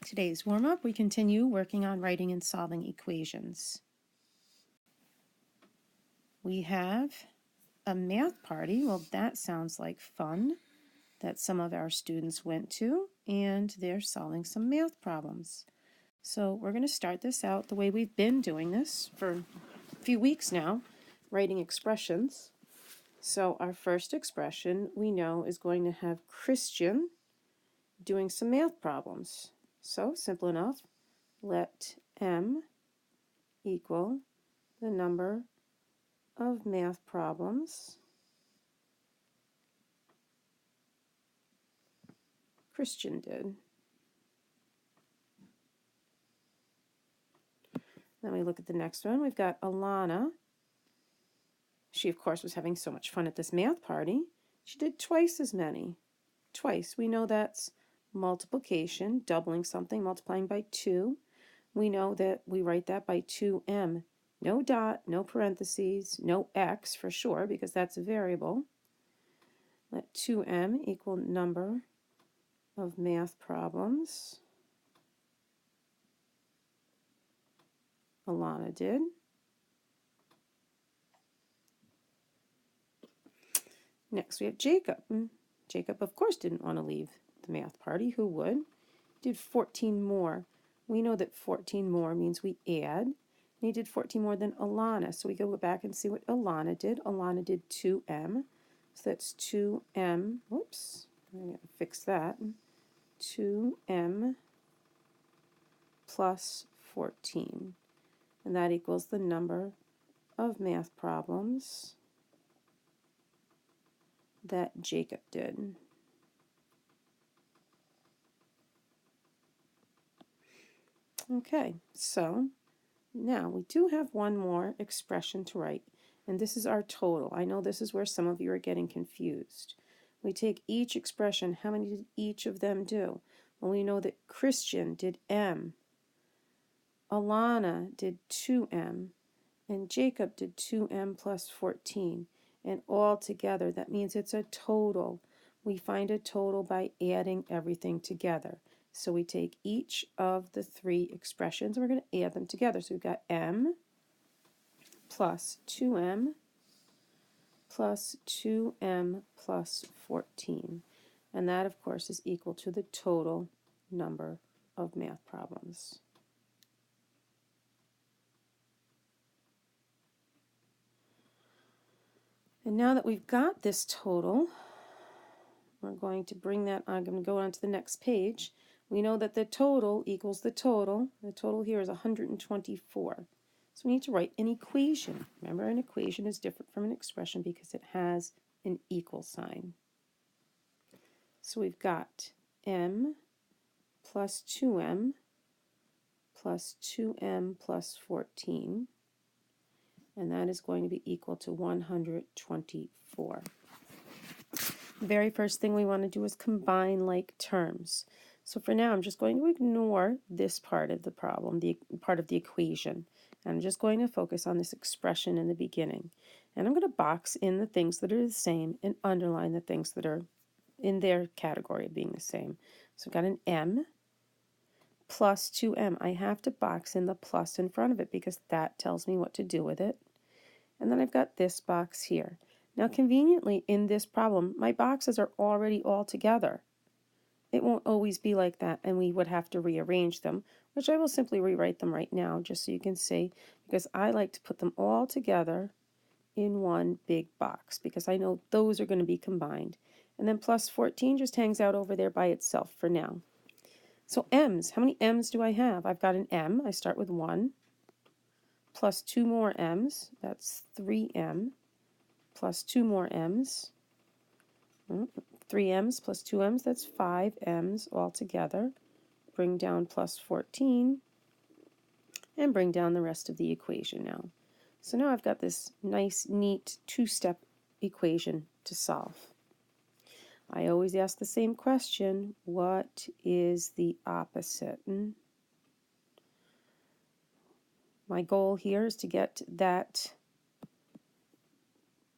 Today's warm-up, we continue working on writing and solving equations. We have a math party. Well, that sounds like fun that some of our students went to, and they're solving some math problems. So we're going to start this out the way we've been doing this for a few weeks now, writing expressions. So our first expression we know is going to have Christian doing some math problems. So simple enough, let M equal the number of math problems Christian did. Then we look at the next one. We've got Alana. She, of course, was having so much fun at this math party. She did twice as many. Twice. We know that's multiplication, doubling something, multiplying by 2. We know that we write that by 2m. No dot, no parentheses, no x for sure, because that's a variable. Let 2m equal number of math problems Alana did. Next we have Jacob. Jacob, of course, didn't want to leave the math party. Who would? He did 14 more. We know that 14 more means we add. And he did 14 more than Alana. So we go back and see what Alana did. Alana did 2m. So that's 2m. Whoops. I'm going to fix that. 2m plus 14. And that equals the number of math problems that Jacob did. Okay, so now we do have one more expression to write, and this is our total. I know this is where some of you are getting confused. We take each expression. How many did each of them do? Well, we know that Christian did m, Alana did 2m, and Jacob did 2m plus 14. And all together, that means it's a total. We find a total by adding everything together. So we take each of the three expressions and we're going to add them together. So we've got m plus 2m plus 2m plus 14. And that, of course, is equal to the total number of math problems. And now that we've got this total, we're going to bring that on. I'm going to go on to the next page. We know that the total equals the total. The total here is 124. So we need to write an equation. Remember, an equation is different from an expression because it has an equal sign. So we've got m plus 2m plus 2m plus 14. And that is going to be equal to 124. The very first thing we want to do is combine like terms. So for now, I'm just going to ignore this part of the problem, the part of the equation. And I'm just going to focus on this expression in the beginning. And I'm going to box in the things that are the same and underline the things that are in their category of being the same. So I've got an m plus 2m. I have to box in the plus in front of it because that tells me what to do with it. And then I've got this box here. Now, conveniently, in this problem, my boxes are already all together. It won't always be like that, and we would have to rearrange them, which I will simply rewrite them right now, just so you can see, because I like to put them all together in one big box, because I know those are going to be combined. And then plus 14 just hangs out over there by itself for now. So m's, how many m's do I have? I've got an m, I start with 1, plus 2 more m's, that's 3m, plus 2 more m's, 3m's plus 2m's, that's 5m's all together. Bring down plus 14, and bring down the rest of the equation now. So now I've got this nice, neat two-step equation to solve. I always ask the same question, what is the opposite? My goal here is to get that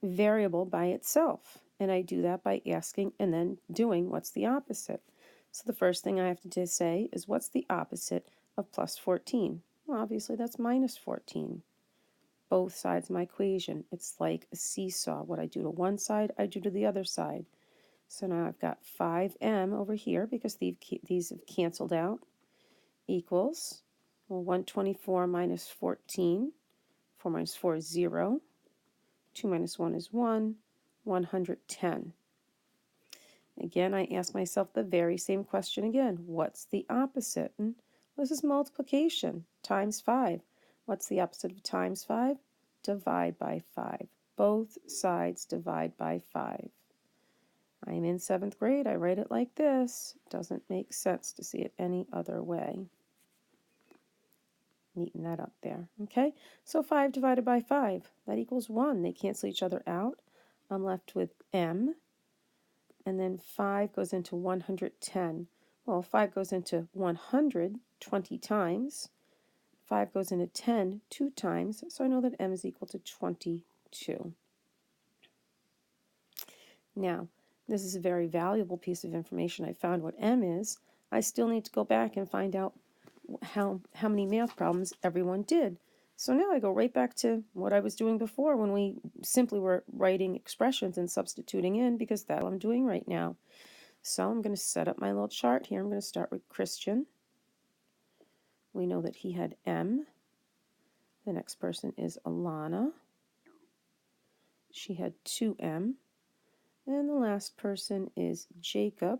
variable by itself. And I do that by asking and then doing what's the opposite. So the first thing I have to say is, what's the opposite of plus 14? Well, obviously that's minus 14. Both sides of my equation. It's like a seesaw. What I do to one side, I do to the other side. So now I've got 5m over here, because these have canceled out, equals, well, 124 minus 14. 4 minus 4 is 0. 2 minus 1 is 1. 110. Again, I ask myself the very same question again. What's the opposite? And this is multiplication, times 5. What's the opposite of times 5? Divide by 5. Both sides divide by 5. I'm in 7th grade. I write it like this. Doesn't make sense to see it any other way. Neaten that up there. Okay, so 5 divided by 5, that equals 1. They cancel each other out. I'm left with m. And then 5 goes into 110. Well, 5 goes into 100 20 times. 5 goes into 10 2 times, so I know that m is equal to 22. Now, this is a very valuable piece of information. I found what m is. I still need to go back and find out how many math problems everyone did. So now I go right back to what I was doing before when we simply were writing expressions and substituting in, because that's what I'm doing right now. So I'm going to set up my little chart here. I'm going to start with Christian. We know that he had M. The next person is Alana. She had 2M. And the last person is Jacob,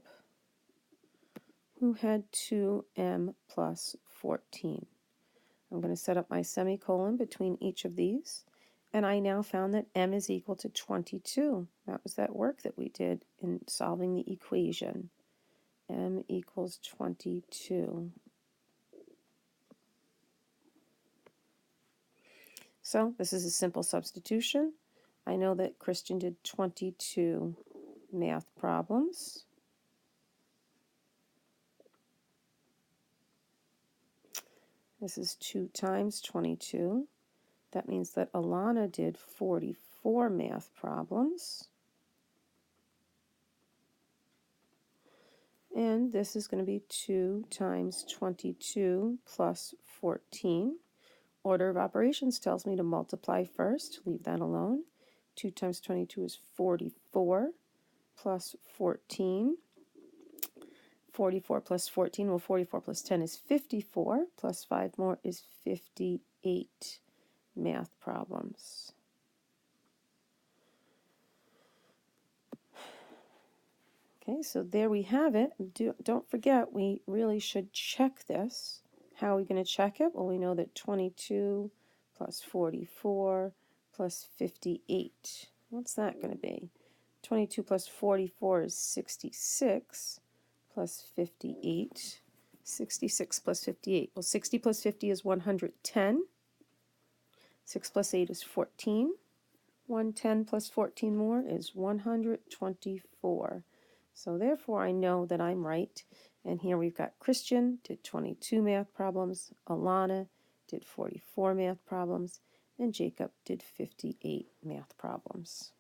who had 2M plus 14. I'm going to set up my semicolon between each of these. And I now found that M is equal to 22. That was that work that we did in solving the equation. M equals 22. So this is a simple substitution. I know that Christian did 22 math problems. This is 2 times 22. That means that Alana did 44 math problems. And this is going to be 2 times 22 plus 14. Order of operations tells me to multiply first. Leave that alone. 2 times 22 is 44 plus 14. 44 plus 14, well, 44 plus 10 is 54, plus 5 more is 58 math problems. Okay, so there we have it. Don't forget, we really should check this. How are we going to check it? Well, we know that 22 plus 44 plus 58. What's that going to be? 22 plus 44 is 66 plus 58. 66 plus 58. Well, 60 plus 50 is 110. 6 plus 8 is 14. 110 plus 14 more is 124. So therefore I know that I'm right. And here we've got Christian did 22 math problems, Alana did 44 math problems, and Jacob did 58 math problems.